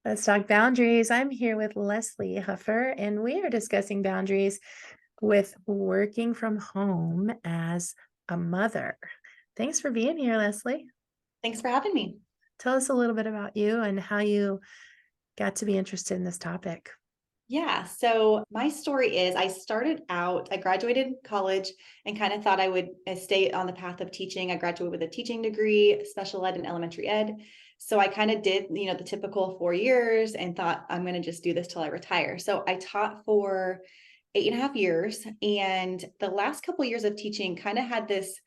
Let's talk boundaries. I'm here with Leslie Huffer, and we are discussing boundaries with working from home as a mother. Thanks for being here, Leslie. Thanks for having me. Tell us a little bit about you and how you got to be interested in this topic. Yeah, so my story is I graduated college and kind of thought I would stay on the path of teaching. I graduated with a teaching degree, special ed and elementary ed. So I kind of did, the typical 4 years and thought I'm going to just do this till I retire. So I taught for 8.5 years. And the last couple of years of teaching kind of had this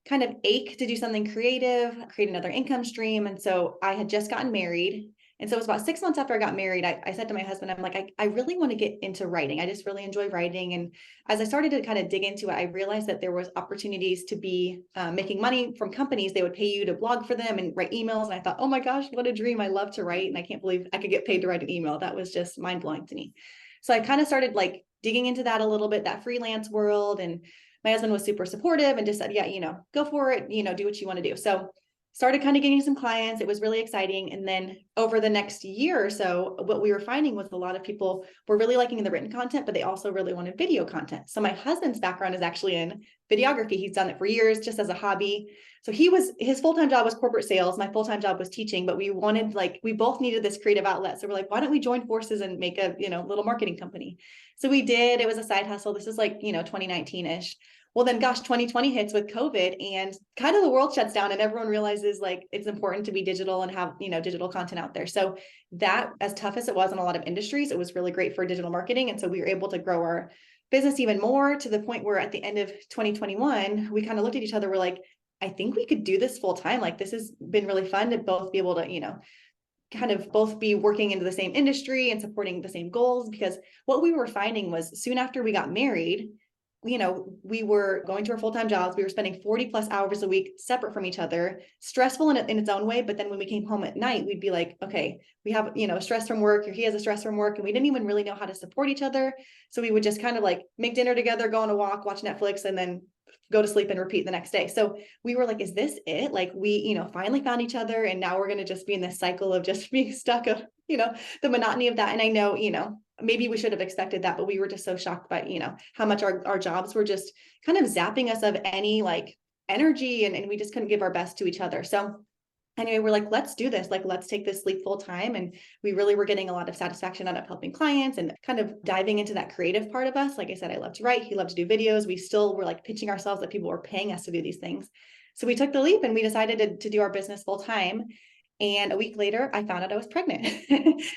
kind of ache to do something creative, create another income stream. And so I had just gotten married. And so it was about 6 months after I got married, I said to my husband, I'm like, I really want to get into writing. I just really enjoy writing. And as I started to kind of dig into it, I realized that there was opportunities to be making money from companies. They would pay you to blog for them and write emails. And I thought, oh my gosh, what a dream. I love to write. And I can't believe I could get paid to write an email. That was just mind blowing to me. So I kind of started like digging into that a little bit, that freelance world. And my husband was super supportive and just said, yeah, go for it, do what you want to do. So started kind of getting some clients. It was really exciting. And then over the next year or so, what we were finding was a lot of people were really liking the written content, but they also really wanted video content. So my husband's background is actually in videography. He's done it for years just as a hobby. So his full-time job was corporate sales. My full-time job was teaching, but we both needed this creative outlet. So we're like, why don't we join forces and make a, little marketing company? So we did. It was a side hustle. This is like, 2019-ish. Well, then gosh, 2020 hits with COVID and kind of the world shuts down and everyone realizes like it's important to be digital and have, digital content out there. So that, as tough as it was in a lot of industries, it was really great for digital marketing. And so we were able to grow our business even more to the point where at the end of 2021, we kind of looked at each other. We're like, I think we could do this full time. Like this has been really fun to both be able to, kind of both be working into the same industry and supporting the same goals. Because what we were finding was soon after we got married, we were going to our full-time jobs. We were spending 40 plus hours a week separate from each other, stressful in its own way. But then when we came home at night, we'd be like, okay, we have, stress from work, or he has a stress from work. And we didn't even really know how to support each other. So we would just kind of like make dinner together, go on a walk, watch Netflix, and then go to sleep and repeat the next day. So we were like, is this it? Like we, finally found each other. And now we're going to just be in this cycle of just being stuck of, the monotony of that. And I know, maybe we should have expected that, but we were just so shocked by, how much our jobs were just kind of zapping us of any like energy and we just couldn't give our best to each other. So anyway, we're like, let's do this. Like, let's take this leap full time. And we really were getting a lot of satisfaction out of helping clients and kind of diving into that creative part of us. Like I said, I love to write. He loved to do videos. We still were like pitching ourselves that people were paying us to do these things. So we took the leap and we decided to do our business full time. And a week later, I found out I was pregnant.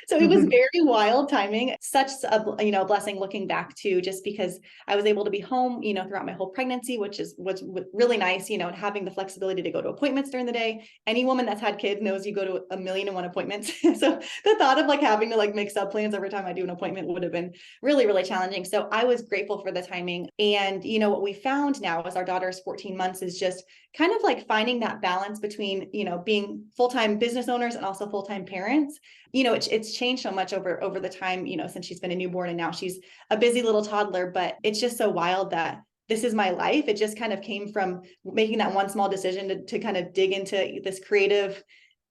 So it was very wild timing, such a blessing looking back to, just because I was able to be home, throughout my whole pregnancy, which was really nice, and having the flexibility to go to appointments during the day. Any woman that's had kids knows you go to 1,000,001 appointments. So the thought of like having to like make sub plans every time I do an appointment would have been really, really challenging. So I was grateful for the timing. And what we found now as our daughter's 14 months is just kind of like finding that balance between, being full-time business owners and also full-time parents. It's changed so much over the time, since she's been a newborn and now she's a busy little toddler, but it's just so wild that this is my life. It just kind of came from making that one small decision to kind of dig into this creative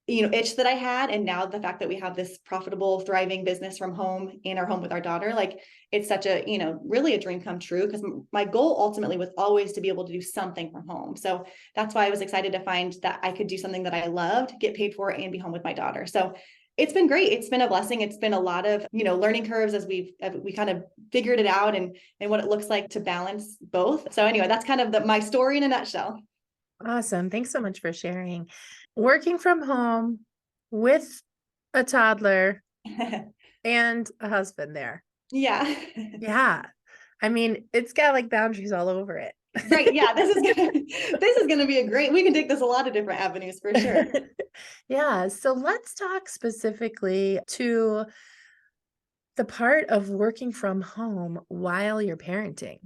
itch that I had. And now the fact that we have this profitable, thriving business from home in our home with our daughter, like it's such a, really a dream come true, because my goal ultimately was always to be able to do something from home. So that's why I was excited to find that I could do something that I loved, get paid for, and be home with my daughter. So it's been great. It's been a blessing. It's been a lot of, learning curves as we kind of figured it out and what it looks like to balance both. So anyway, that's kind of my story in a nutshell. Awesome. Thanks so much for sharing. Working from home with a toddler and a husband there. Yeah. Yeah. I mean, it's got like boundaries all over it. Right. Yeah. This is gonna be we can take this a lot of different avenues for sure. Yeah. So let's talk specifically to the part of working from home while you're parenting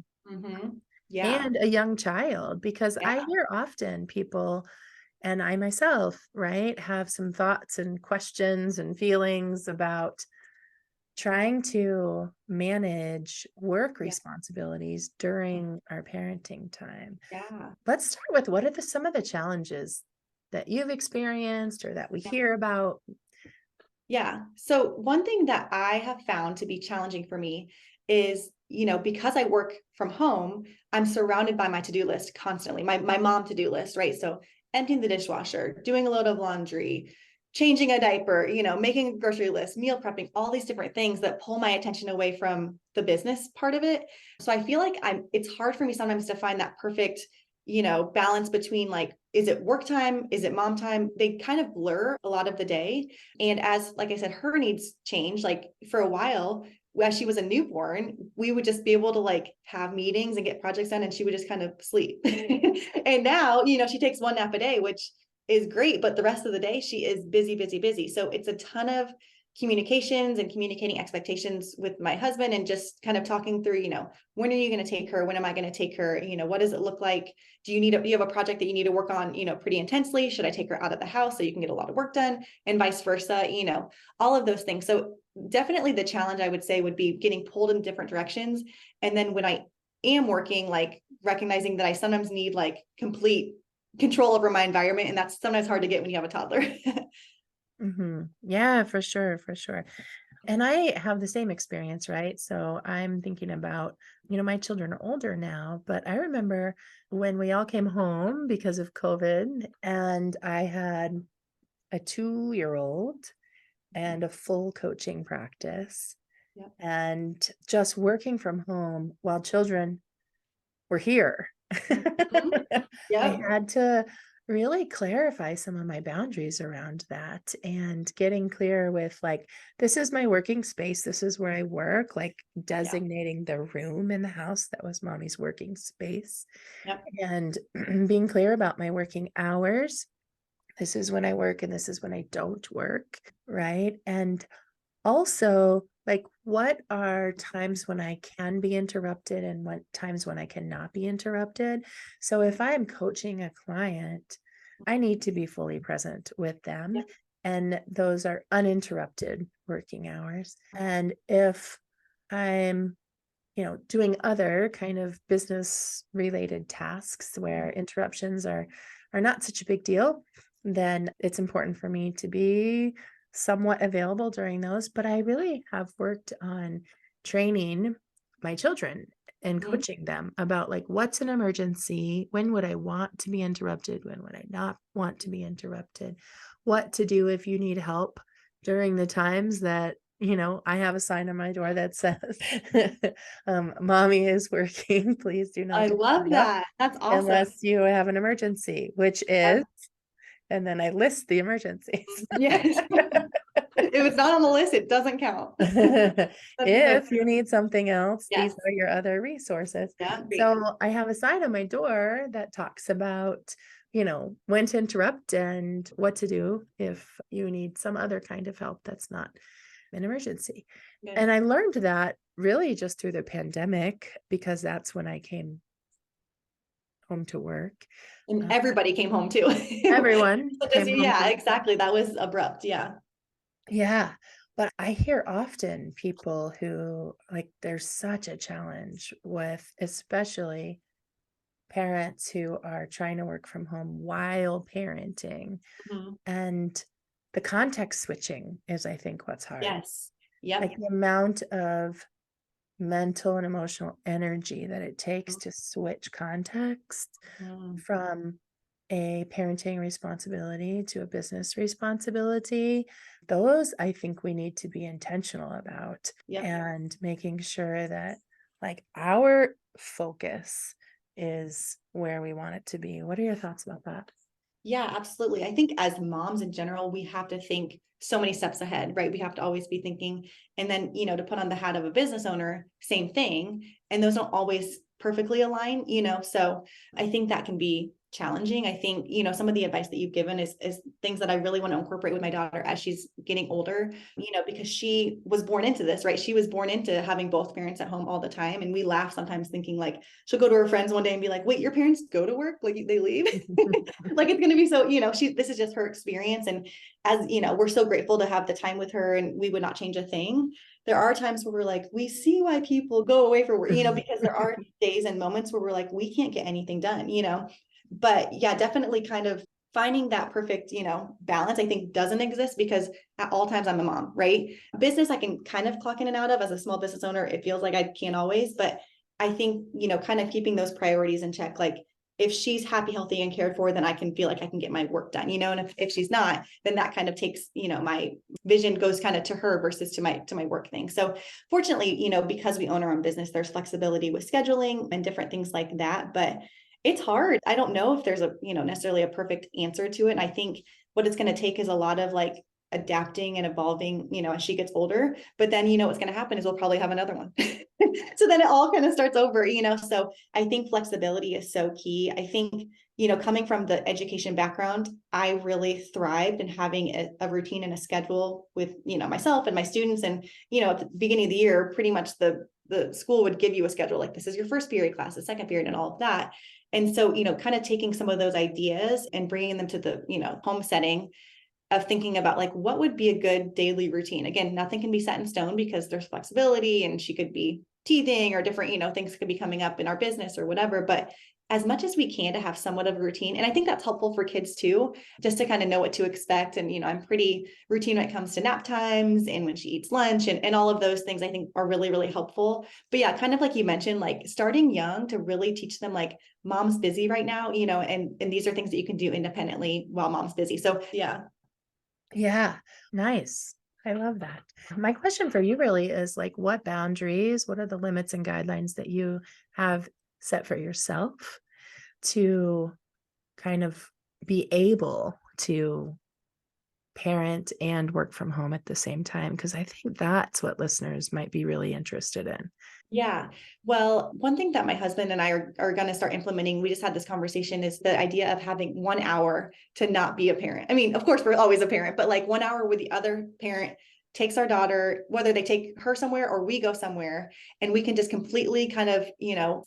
Yeah. and a young child, because I Yeah. hear often people, and I myself, right, have some thoughts and questions and feelings about trying to manage work Yeah. responsibilities during our parenting time. Yeah. Let's start with what are some of the challenges that you've experienced or that we hear about? Yeah. So one thing that I have found to be challenging for me is, because I work from home, I'm surrounded by my to-do list constantly, my mom to-do list, right? So emptying the dishwasher, doing a load of laundry, changing a diaper, making a grocery list, meal prepping, all these different things that pull my attention away from the business part of it. So I feel like it's hard for me sometimes to find that perfect, balance between like, is it work time? Is it mom time? They kind of blur a lot of the day. And as, like I said, her needs change. Like for a while, as she was a newborn, we would just be able to like have meetings and get projects done, and she would just kind of sleep. And now, she takes one nap a day, which is great, but the rest of the day she is busy, busy, busy. So it's a ton of communications and communicating expectations with my husband, and just kind of talking through, when are you going to take her? When am I going to take her? What does it look like? Do you have a project that you need to work on, pretty intensely? Should I take her out of the house so you can get a lot of work done, and vice versa? All of those things. So definitely the challenge, I would say, would be getting pulled in different directions. And then when I am working, like recognizing that I sometimes need like complete control over my environment. And that's sometimes hard to get when you have a toddler. Yeah, for sure, for sure. And I have the same experience, right? So I'm thinking about, my children are older now, but I remember when we all came home because of COVID, and I had a 2-year-old and a full coaching practice, Yep. and just working from home while children were here. Mhm. I Yep. had to really clarify some of my boundaries around that, and getting clear with like, this is my working space, this is where I work, like Yeah. designating the room in the house that was mommy's working space, Yep. and being clear about my working hours. This is when I work and this is when I don't work, right? And also, like, what are times when I can be interrupted and what times when I cannot be interrupted? So if I'm coaching a client, I need to be fully present with them. Yep. And those are uninterrupted working hours. And if I'm, doing other kind of business related tasks where interruptions are not such a big deal, then it's important for me to be somewhat available during those. But I really have worked on training my children and Mhm. coaching them about like, what's an emergency? When would I want to be interrupted? When would I not want to be interrupted? What to do if you need help during the times that, I have a sign on my door that says, mommy is working. Please do not I love disturb that. That's awesome. unless you have an emergency, which is, Yep. and then I list the emergencies. Yes. If it's not on the list, it doesn't count. That's good. If you need something else, these Yes. are your other resources. Yeah. Great. So I have a sign on my door that talks about, when to interrupt and what to do if you need some other kind of help that's not an emergency. Good. And I learned that really just through the pandemic, because that's when I came home to work. And Uh, everybody came home too. Everyone So came home yeah, to exactly. That was abrupt. Yeah. Yeah, but I hear often people who like there's such a challenge with especially parents who are trying to work from home while parenting, Mhm. and the context switching is I think what's hard. Yes. Yep. Like the amount of mental and emotional energy that it takes to switch context Mhm. from a parenting responsibility to a business responsibility, those I think we need to be intentional about, Yep. and making sure that like our focus is where we want it to be. What are your thoughts about that? Yeah, absolutely. I think as moms in general, we have to think so many steps ahead, right? We have to always be thinking. And then, to put on the hat of a business owner, same thing. And those don't always perfectly align, So I think that can be challenging. I think, some of the advice that you've given is things that I really want to incorporate with my daughter as she's getting older, because she was born into this, right? She was born into having both parents at home all the time. And we laugh sometimes thinking like she'll go to her friends one day and be like, wait, your parents go to work? Like they leave? Like it's going to be so, this is just her experience. And as we're so grateful to have the time with her, and we would not change a thing. There are times where we're like, we see why people go away for work, because there are days and moments where we're like, we can't get anything done. But yeah, definitely kind of finding that perfect, balance, I think doesn't exist because at all times I'm a mom, right? Business, I can kind of clock in and out of as a small business owner. It feels like I can't always, but I think, kind of keeping those priorities in check, like if she's happy, healthy, and cared for, then I can feel like I can get my work done, and if she's not, then that kind of takes, my vision goes kind of to her versus to my work thing. So fortunately, because we own our own business, there's flexibility with scheduling and different things like that. But it's hard. I don't know if there's necessarily a perfect answer to it. And I think what it's going to take is a lot of like adapting and evolving, as she gets older. But then, what's going to happen is we'll probably have another one. So then it all kind of starts over, so I think flexibility is so key. I think, coming from the education background, I really thrived in having a routine and a schedule with, myself and my students. And, at the beginning of the year, pretty much the school would give you a schedule, like this is your first period class, the second period, and all of that. And so, kind of taking some of those ideas and bringing them to the, home setting of thinking about like what would be a good daily routine. Again, nothing can be set in stone because there's flexibility, and she could be teething or different, things could be coming up in our business or whatever. But as much as we can to have somewhat of a routine. And I think that's helpful for kids too, just to kind of know what to expect. And, I'm pretty routine when it comes to nap times and when she eats lunch, and all of those things I think are really, really helpful. But yeah, kind of like you mentioned, like starting young to really teach them like mom's busy right now, and these are things that you can do independently while mom's busy. So yeah. Yeah, nice. I love that. My question for you really is like, what boundaries, what are the limits and guidelines that you have set for yourself to kind of be able to parent and work from home at the same time? Because I think that's what listeners might be really interested in. Yeah. Well, one thing that my husband and I are going to start implementing, we just had this conversation, is the idea of having 1 hour to not be a parent. I mean, of course, we're always a parent, but like 1 hour with the other parent takes our daughter, whether they take her somewhere or we go somewhere, and we can just completely kind of,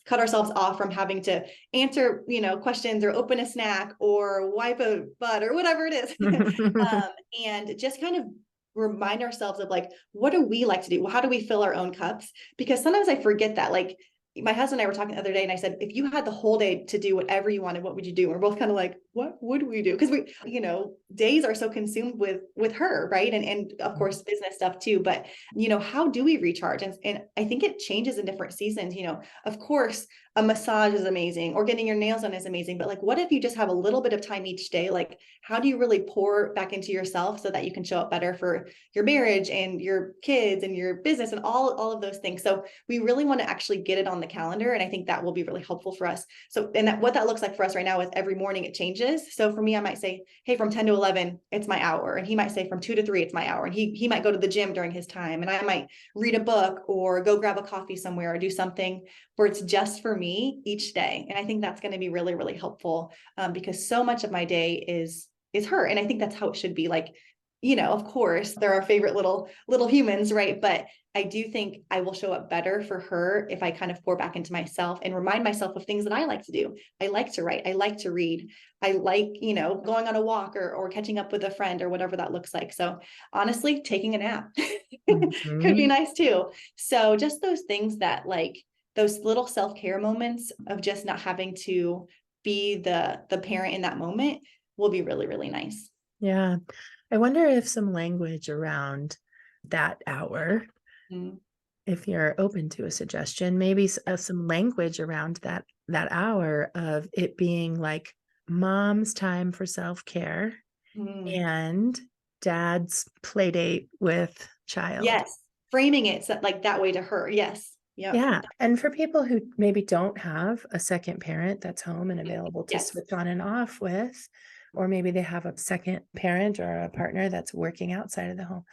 cut ourselves off from having to answer, questions or open a snack or wipe a butt or whatever it is. And just kind of remind ourselves of like, what do we like to do? How do we fill our own cups? Because sometimes I forget that. Like my husband and I were talking the other day, and I said, if you had the whole day to do whatever you wanted, what would you do? And we're both kind of like, what would we do? Because we, days are so consumed with her, right? And of course, business stuff too. But how do we recharge? And I think it changes in different seasons. Of course, a massage is amazing, or getting your nails done is amazing. But like, what if you just have a little bit of time each day? Like, how do you really pour back into yourself so that you can show up better for your marriage and your kids and your business and all of those things? So we really want to actually get it on the calendar. And I think that will be really helpful for us. So, and what that looks like for us right now is every morning it changes. So for me, I might say, hey, from 10 to 11, it's my hour. And he might say from 2 to 3, it's my hour. And he might go to the gym during his time. And I might read a book or go grab a coffee somewhere or do something where it's just for me each day. And I think that's going to be really, really helpful, because so much of my day is her. And I think that's how it should be. Like, of course, they're our favorite little humans, right? But I do think I will show up better for her if I kind of pour back into myself and remind myself of things that I like to do. I like to write. I like to read. I like, going on a walk or catching up with a friend or whatever that looks like. So honestly, taking a nap could be Mhm. nice too. So just those things that like those little self-care moments of just not having to be the parent in that moment will be really, really nice. Yeah. I wonder if some language around that hour, Mm. if you're open to a suggestion, maybe some language around that hour of it being like mom's time for self-care Mm. and dad's play date with child. Yes. Framing it like that way to her. Yes. Yep. Yeah. And for people who maybe don't have a second parent that's home and available to Yes. switch on and off with, or maybe they have a second parent or a partner that's working outside of the home,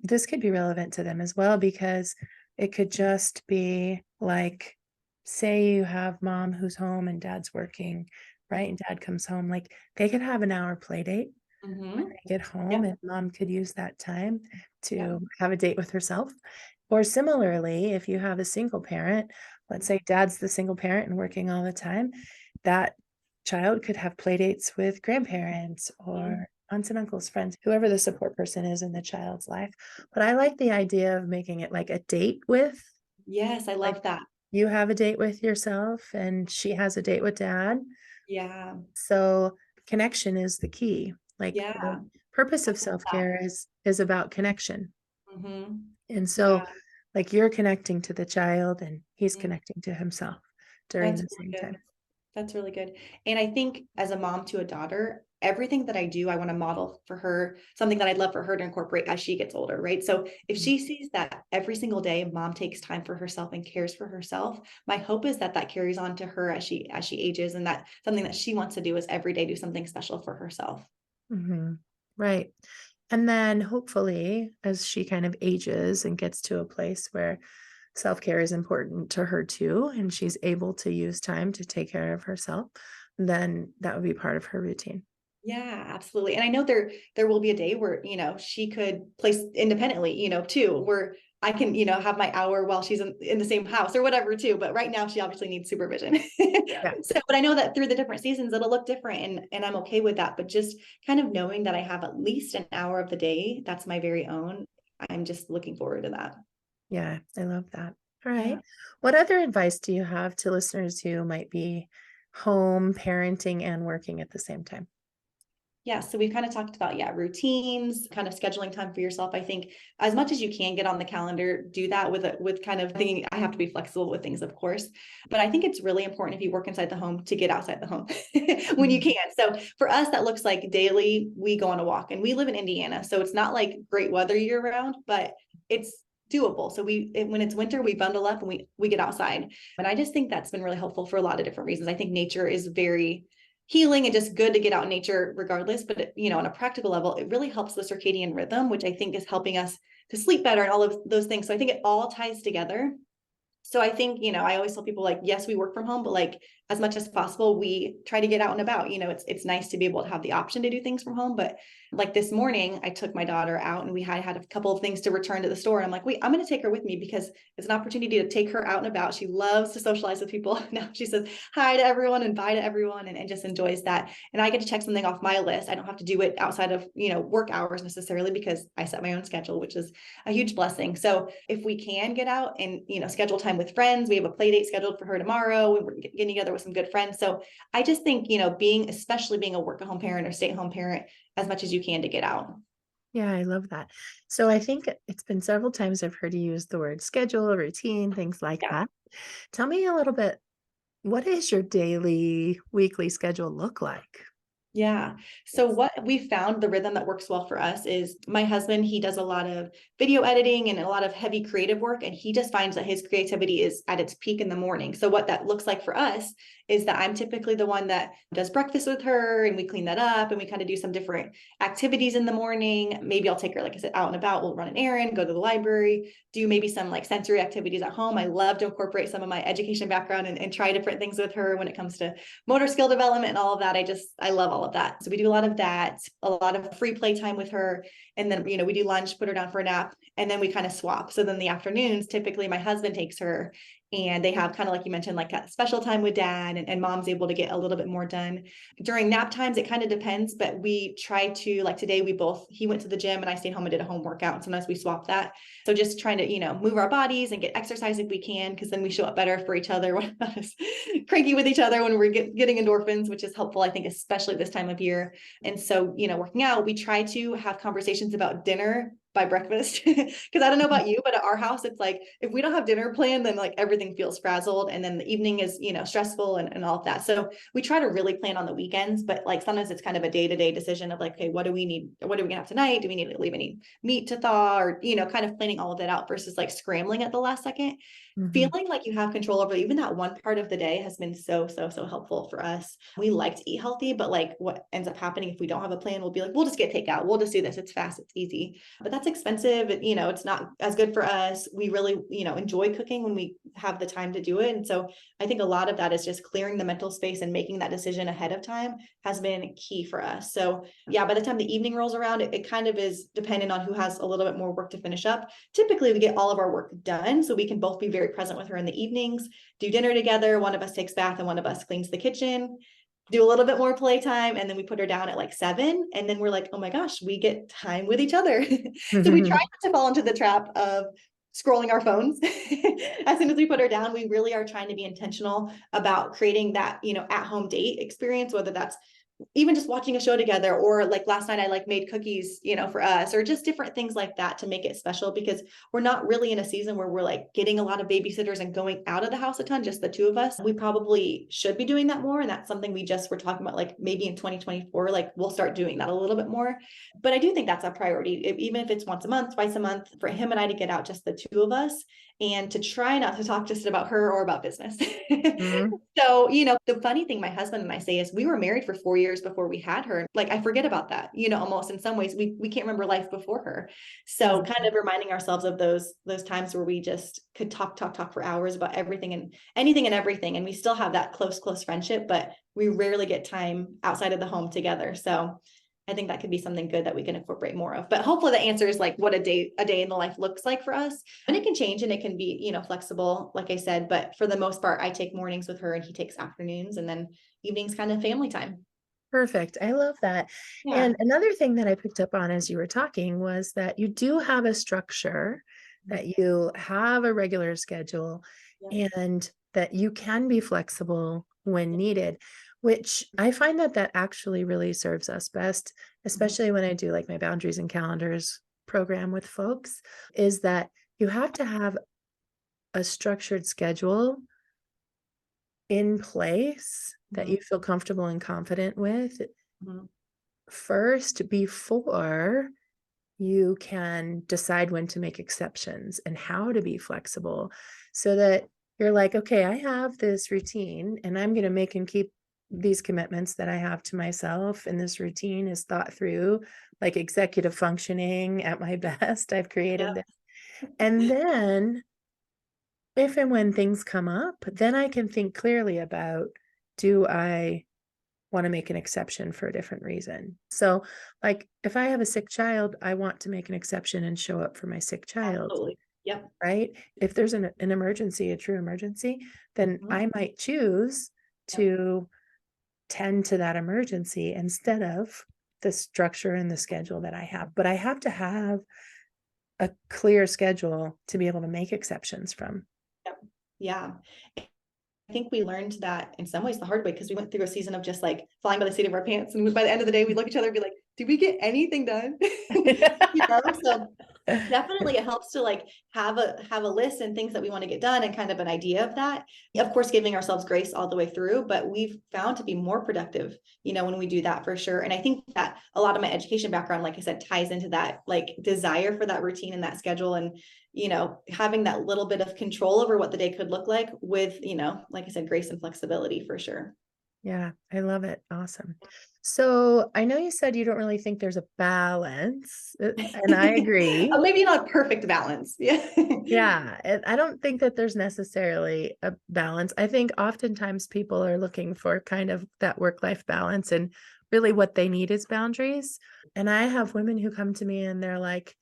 this could be relevant to them as well, because it could just be like, say you have mom who's home and dad's working, right? And dad comes home, like they could have an hour play date when Mm-hmm. they get home, Yep. and mom could use that time Yep. to have a date with herself. Or similarly, if you have a single parent, let's say dad's the single parent and working all the time, that child could have play dates with grandparents Mhm. or aunts and uncles, friends, whoever the support person is in the child's life. But I like the idea of making it like a date with, Yes. I like love that. you have a date with yourself and she has a date with dad. Yeah. So connection is the key. Like Yeah. the purpose I of love that. self-care is about connection. Mhm. And Yeah, so like you're connecting to the child and he's mhm. connecting to himself during That's the really same good. time. That's really good. And I think as a mom to a daughter, everything that I do, I want to model for her something that I'd love for her to incorporate as she gets older, right? So if Mm. she sees that every single day mom takes time for herself and cares for herself, my hope is that that carries on to her as she ages, and that something that she wants to do is every day do something special for herself. Mhm. Right. And then hopefully, as she kind of ages and gets to a place where self-care is important to her too, and she's able to use time to take care of herself, then that would be part of her routine. Yeah, absolutely. And I know there will be a day where, she could place independently, too, where I can, have my hour while she's in the same house or whatever too. But right now she obviously needs supervision. Yeah. So, but I know that through the different seasons it'll look different, and I'm okay with that. But just kind of knowing that I have at least an hour of the day that's my very own, I'm just looking forward to that. Yeah, I love that. All right. Yeah. What other advice do you have to listeners who might be home, parenting, and working at the same time? Yeah, so we've kind of talked about, routines, kind of scheduling time for yourself. I think as much as you can get on the calendar, do that with kind of thinking I have to be flexible with things, of course. But I think it's really important if you work inside the home to get outside the home when you Mhm. can. So for us, that looks like daily we go on a walk, and we live in Indiana. So it's not like great weather year round, but it's doable. So when it's winter, we bundle up and we get outside. And I just think that's been really helpful for a lot of different reasons. I think nature is very healing and just good to get out in nature regardless. But, on a practical level, it really helps the circadian rhythm, which I think is helping us to sleep better and all of those things. So I think it all ties together. So I think, I always tell people, like, yes, we work from home, but like as much as possible, we try to get out and about. It's nice to be able to have the option to do things from home. But like this morning, I took my daughter out and we had a couple of things to return to the store. And I'm like, wait, I'm going to take her with me because it's an opportunity to take her out and about. She loves to socialize with people. Now she says hi to everyone and bye to everyone, and just enjoys that. And I get to check something off my list. I don't have to do it outside of, work hours necessarily, because I set my own schedule, which is a huge blessing. So if we can get out and, schedule time with friends, we have a play date scheduled for her tomorrow. We're getting together with some good friends. So I just think, especially being a work at home parent or stay at home parent, as much as you can to get out. Yeah, I love that. So I think it's been several times I've heard you use the word schedule, routine, things like Yeah. that. Tell me a little bit, what does your daily, weekly schedule look like? Yeah. So what we found, the rhythm that works well for us, is my husband, he does a lot of video editing and a lot of heavy creative work, and he just finds that his creativity is at its peak in the morning. So what that looks like for us is that I'm typically the one that does breakfast with her, and we clean that up and we kind of do some different activities in the morning. Maybe I'll take her, like I said, out and about. We'll run an errand, go to the library, do maybe some like sensory activities at home. I love to incorporate some of my education background and try different things with her when it comes to motor skill development and all of that. I love all of that. So we do a lot of that, a lot of free play time with her. And then, we do lunch, put her down for a nap, and then we kind of swap. So then the afternoons, typically my husband takes her, and they have kind of, like you mentioned, like a special time with dad, and mom's able to get a little bit more done. During nap times, it kind of depends, but we try to, like today, he went to the gym and I stayed home and did a home workout. And sometimes we swap that. So just trying to, move our bodies and get exercise if we can, because then we show up better for each other. We're not as cranky with each other when we're getting endorphins, which is helpful, I think, especially this time of year. And so, working out, we try to have conversations about dinner by breakfast. Because I don't know about you, but at our house, it's like if we don't have dinner planned, then like everything feels frazzled. And then the evening is, stressful and all of that. So we try to really plan on the weekends, but like sometimes it's kind of a day-to-day decision of like, okay, what do we need? What are we gonna have tonight? Do we need to leave any meat to thaw? Or, kind of planning all of that out versus like scrambling at the last second. Mhm. Feeling like you have control over even that one part of the day has been so helpful for us. We like to eat healthy, but like what ends up happening if we don't have a plan, we'll be like, we'll just get takeout. We'll just do this. It's fast, it's easy, but that's expensive. It's not as good for us. We really, enjoy cooking when we have the time to do it. And so I think a lot of that is just clearing the mental space and making that decision ahead of time has been key for us. So yeah, by the time the evening rolls around, it kind of is dependent on who has a little bit more work to finish up. Typically we get all of our work done, so we can both be very present with her in the evenings, do dinner together. One of us takes bath and one of us cleans the kitchen, do a little bit more playtime, and then we put her down at like 7. And then we're like, oh my gosh, we get time with each other. So we try not to fall into the trap of scrolling our phones. As soon as we put her down, we really are trying to be intentional about creating that, at home date experience, whether that's even just watching a show together, or like last night I like made cookies, for us, or just different things like that to make it special, because we're not really in a season where we're like getting a lot of babysitters and going out of the house a ton, just the two of us. We probably should be doing that more. And that's something we just were talking about, like maybe in 2024, like we'll start doing that a little bit more. But I do think that's a priority, even if it's once a month, twice a month, for him and I to get out, just the two of us, and to try not to talk just about her or about business. Mhm. So, the funny thing my husband and I say is we were married for 4 years before we had her. Like, I forget about that, almost in some ways we can't remember life before her. So kind of reminding ourselves of those times where we just could talk for hours about everything and anything and everything. And we still have that close friendship, but we rarely get time outside of the home together. So I think that could be something good that we can incorporate more of. But hopefully the answer is like what a day in the life looks like for us. And it can change and it can be, flexible, like I said, but for the most part, I take mornings with her and he takes afternoons, and then evenings kind of family time. Perfect. I love that. Yeah. And another thing that I picked up on as you were talking was that you do have a structure, that you have a regular schedule, Yep. and that you can be flexible when needed, which I find that that actually really serves us best, especially when I do like my boundaries and calendars program with folks, is that you have to have a structured schedule in place that you feel comfortable and confident with Mhm. first before you can decide when to make exceptions and how to be flexible, so that you're like, okay, I have this routine and I'm going to make and keep these commitments that I have to myself. And this routine is thought through, like executive functioning at my best. I've created Yep. this. And then if and when things come up, then I can think clearly about, do I want to make an exception for a different reason? So, like, if I have a sick child, I want to make an exception and show up for my sick child, Absolutely. Yep. right? If there's an emergency, a true emergency, then Mhm. I might choose Yep. to tend to that emergency instead of the structure and the schedule that I have. But I have to have a clear schedule to be able to make exceptions from. Yep. Yeah. I think we learned that in some ways the hard way, because we went through a season of just like flying by the seat of our pants. And by the end of the day, we look at each other and be like, did we get anything done? So definitely it helps to like have a list and things that we want to get done and kind of an idea of that. Of course, giving ourselves grace all the way through, but we've found to be more productive, when we do that, for sure. And I think that a lot of my education background, like I said, ties into that like desire for that routine and that schedule, and having that little bit of control over what the day could look like with, like I said, grace and flexibility, for sure. Yeah, I love it. Awesome. So I know you said you don't really think there's a balance, and I agree. Maybe not a perfect balance. Yeah. Yeah, and I don't think that there's necessarily a balance. I think oftentimes people are looking for kind of that work-life balance, and really what they need is boundaries. And I have women who come to me and they're like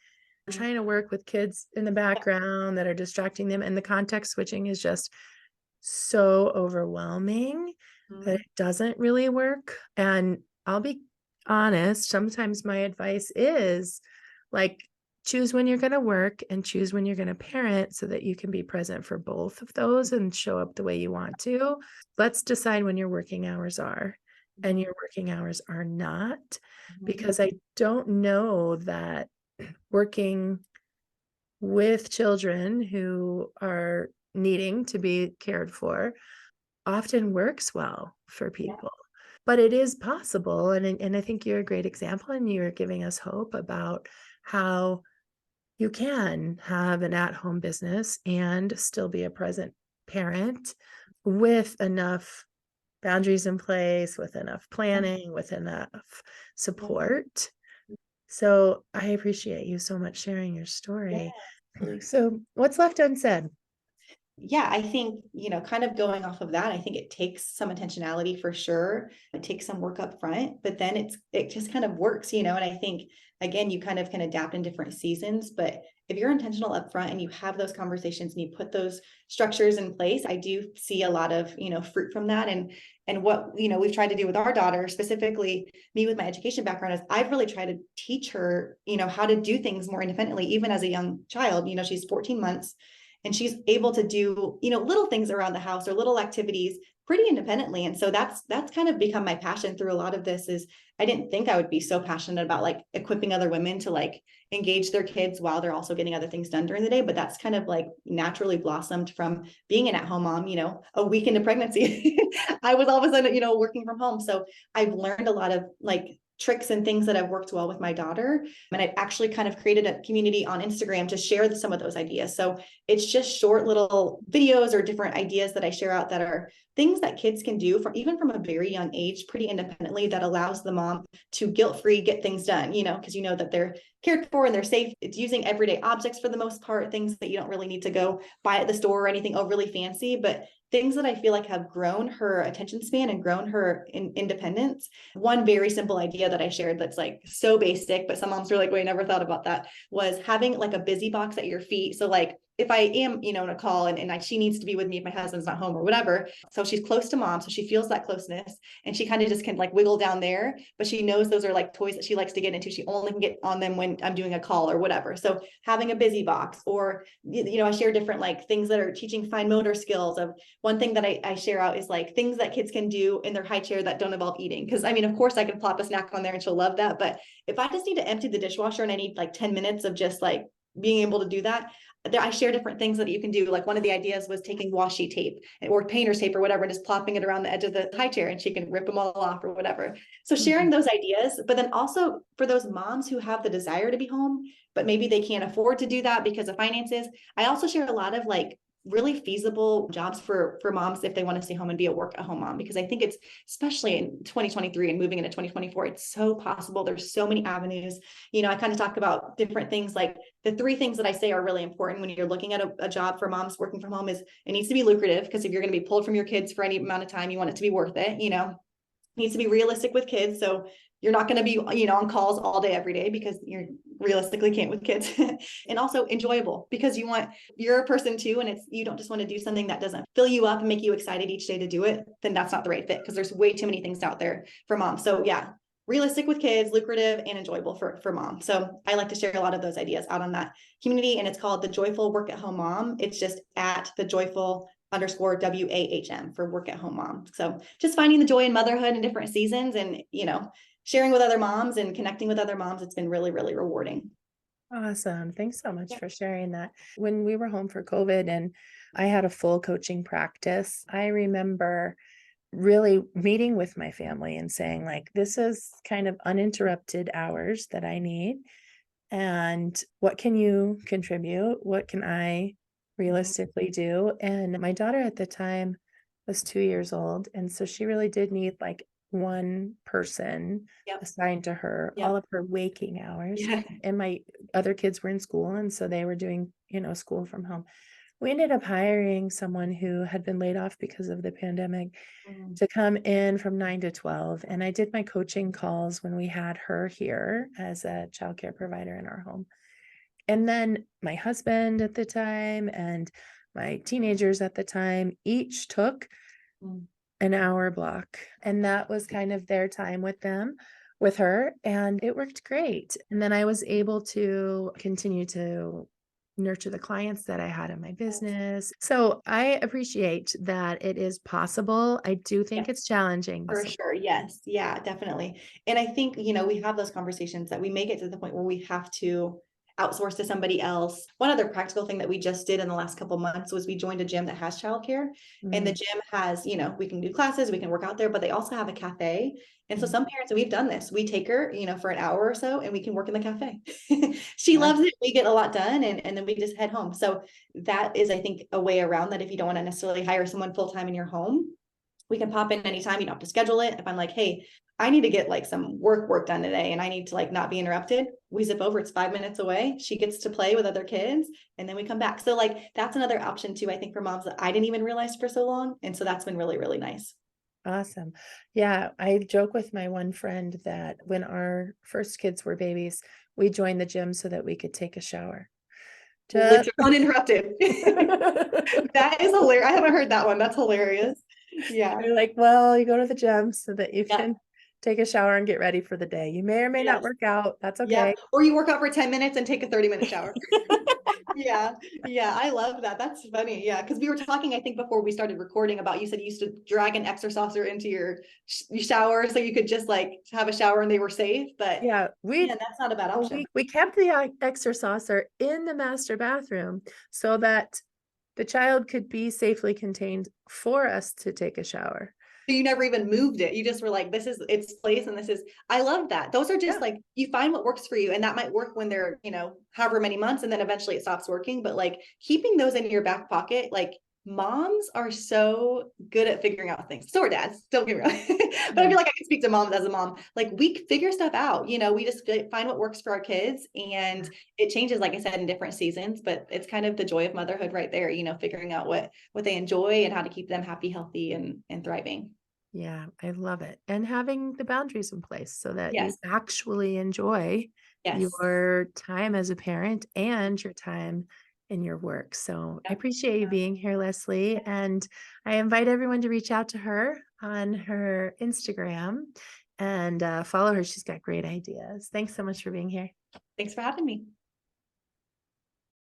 trying to work with kids in the background that are distracting them, and the context switching is just so overwhelming that Mhm. it doesn't really work. And I'll be honest, sometimes my advice is like, choose when you're going to work and choose when you're going to parent so that you can be present for both of those and show up the way you want to. Let's decide when your working hours are and your working hours are not, Mhm. because I don't know that working with children who are needing to be cared for often works well for Yeah. people. But it is possible. And I think you're a great example, and you're giving us hope about how you can have an at-home business and still be a present parent with enough boundaries in place, with enough planning, with enough Yeah. support. So I appreciate you so much sharing your Yeah. story. Absolutely. So what's left unsaid? Yeah, I think, kind of going off of that, I think it takes some intentionality for sure. It takes some work up front, but then it just kind of works, and I think again, you kind of can adapt in different seasons, but if you're intentional up front and you have those conversations and you put those structures in place, I do see a lot of, fruit from that. And what, we've tried to do with our daughter, specifically me with my education background, is I've really tried to teach her, how to do things more independently, even as a young child. She's 14 months and she's able to do, little things around the house or little activities pretty independently. And so that's kind of become my passion through a lot of this. Is I didn't think I would be so passionate about like equipping other women to like engage their kids while they're also getting other things done during the day. But that's kind of like naturally blossomed from being an at-home mom, a week into pregnancy. I was all of a sudden, working from home. So I've learned a lot of like tricks and things that have worked well with my daughter. And I've actually kind of created a community on Instagram to share some of those ideas. So it's just short little videos or different ideas that I share out that are things that kids can do even from a very young age, pretty independently, that allows the mom to guilt-free get things done, because that they're cared for and they're safe. It's using everyday objects for the most part, things that you don't really need to go buy at the store or anything overly fancy, but things that I feel like have grown her attention span and grown her independence. One very simple idea that I shared that's like so basic, but some moms are like, wait, I never thought about that, was having like a busy box at your feet. So like if I am, in a call and she needs to be with me if my husband's not home or whatever. So she's close to mom. So she feels that closeness and she kind of just can like wiggle down there, but she knows those are like toys that she likes to get into. She only can get on them when I'm doing a call or whatever. So having a busy box, or, I share different like things that are teaching fine motor skills. Of one thing that I share out is like things that kids can do in their high chair that don't involve eating. Cause of course I can plop a snack on there and she'll love that. But if I just need to empty the dishwasher and I need like 10 minutes of just like being able to do that, I share different things that you can do. Like one of the ideas was taking washi tape or painter's tape or whatever, and just plopping it around the edge of the high chair and she can rip them all off or whatever. So sharing those ideas, but then also for those moms who have the desire to be home, but maybe they can't afford to do that because of finances. I also share a lot of like really feasible jobs for moms if they want to stay home and be a work at home mom, because I think it's, especially in 2023 and moving into 2024, it's so possible. There's so many avenues. I kind of talk about different things. Like the 3 things that I say are really important when you're looking at a job for moms working from home is it needs to be lucrative, because if you're going to be pulled from your kids for any amount of time, you want it to be worth it. It needs to be realistic with kids. So you're not going to be, on calls all day, every day, because you realistically can't with kids. And also enjoyable, because you're a person too. And you don't just want to do something that doesn't fill you up and make you excited each day to do it. Then that's not the right fit, because there's way too many things out there for moms. So yeah, realistic with kids, lucrative and enjoyable for mom. So I like to share a lot of those ideas out on that community. And it's called The Joyful Work at Home Mom. It's just at the joyful _ WAHM for work at home mom. So just finding the joy in motherhood in different seasons, and, sharing with other moms and connecting with other moms. It's been really, really rewarding. Awesome. Thanks so much Yeah. for sharing that. When we were home for COVID and I had a full coaching practice, I remember really meeting with my family and saying, like, this is kind of uninterrupted hours that I need. And what can you contribute? What can I realistically do? And my daughter at the time was 2 years old. And so she really did need like one person Yep. assigned to her, Yep. all of her waking hours. Yeah. And my other kids were in school. And so they were doing, school from home. We ended up hiring someone who had been laid off because of the pandemic to come in from 9 to 12. And I did my coaching calls when we had her here as a childcare provider in our home. And then my husband at the time and my teenagers at the time each took an hour block. And that was kind of their time with her. And it worked great. And then I was able to continue to nurture the clients that I had in my business. So I appreciate that it is possible. I do think it's challenging. For sure. Yes. Yeah, definitely. And I think, we have those conversations that we make it to the point where we have to outsource to somebody else. One other practical thing that we just did in the last couple of months was we joined a gym that has childcare, and the gym has, we can do classes, we can work out there, but they also have a cafe. And so some parents, we've done this, we take her, for an hour or so, and we can work in the cafe. She loves it. We get a lot done, and then we just head home. So that is, I think, a way around that. If you don't want to necessarily hire someone full-time in your home, we can pop in anytime. You don't have to schedule it. If I'm like, hey, I need to get like some work done today and I need to like not be interrupted, we zip over. It's 5 minutes away. She gets to play with other kids and then we come back. So like that's another option too, I think, for moms that I didn't even realize for so long. And so that's been really, really nice. Awesome. Yeah, I joke with my one friend that when our first kids were babies, we joined the gym so that we could take a shower. Literally uninterrupted. That is hilarious. I haven't heard that one. That's hilarious. Yeah. You're like, well, you go to the gym so that you can take a shower and get ready for the day. You may or may not work out. That's okay. Or you work out for 10 minutes and take a 30-minute shower. Yeah, yeah, I love that. That's funny. Yeah, because we were talking, I think, before we started recording about you said you used to drag an exerciser into your shower so you could just like have a shower and they were safe. But Yeah, yeah, that's not a bad option. we kept the exerciser in the master bathroom so that the child could be safely contained for us to take a shower. So you never even moved it. You just were like, this is its place and this is, I love that. Those are just Yeah. like, you find what works for you. And that might work when they're, however many months, and then eventually it stops working. But like keeping those in your back pocket, like moms are so good at figuring out things. So are dads, don't get me wrong. But I Yeah. feel like I can speak to moms as a mom. Like we figure stuff out, we just find what works for our kids, and it changes, like I said, in different seasons, but it's kind of the joy of motherhood right there, figuring out what they enjoy and how to keep them happy, healthy, and thriving. Yeah, I love it. And having the boundaries in place so that you Yes. actually enjoy Yes. your time as a parent and your time in your work. So I Yep. appreciate you being here, Leslie. And I invite everyone to reach out to her on her Instagram and follow her. She's got great ideas. Thanks so much for being here. Thanks for having me.